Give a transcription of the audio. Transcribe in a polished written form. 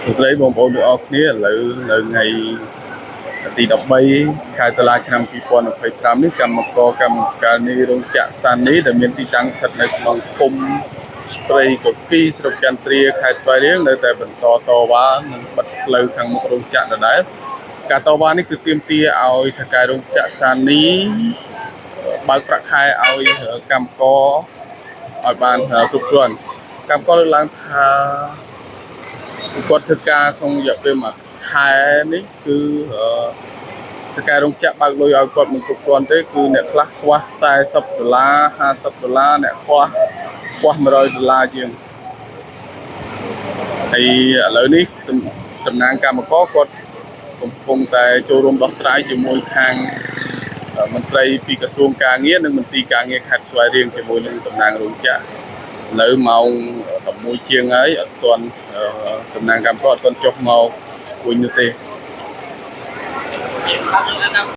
សួស្តីបងប្អូនទាំងអស់គ្នាឥឡូវនៅថ្ងៃទី13 ខែតុលាឆ្នាំ2025នេះកម្មការងាររោងចក្រសានីដែលមានទីតាំងស្ថិតនៅក្នុងភូមិព្រៃកគីស្រុកចន្ទ្រាខេត្តស្វាយរៀងនៅតែបន្តតវ៉ានិងបិទផ្លូវខាងមុខរោងចក្រដដែលការតវ៉ានេះគឺទាមទារឲ្យថៅកែរោងចក្រសានីបើកប្រាក់ខែឲ្យកម្មករឲ្យបានគ្រប់គ្រាន់កម្មករលើកឡើងថាគាត់ធ្វើការក្នុងរយៈពេលមួយខែនេះគឺធ្វើការរោងចក្របើកលុយឲ្យគាត់មិនគ្រប់គ្រាន់ទេគឺអ្នកខ្លះខ្វះ$40 $50អ្នកខ្វះ$100ជាងហើយឥឡូវនេះតំណាងកម្មករគាត់កំពុងតែចូលរួមដោះស្រាយជាមួយខាងមន្ត្រីពីក្រសួងការងារនិងមន្ត្រីការងារខេត្តស្វាយរៀងជាមួយនឹងតំណាងរោងចក្រនៅម៉ោង11ជាងហើយអត់ទាន់តំណាងកម្មករអត់ទាន់ចុះមកវិញនោះទេ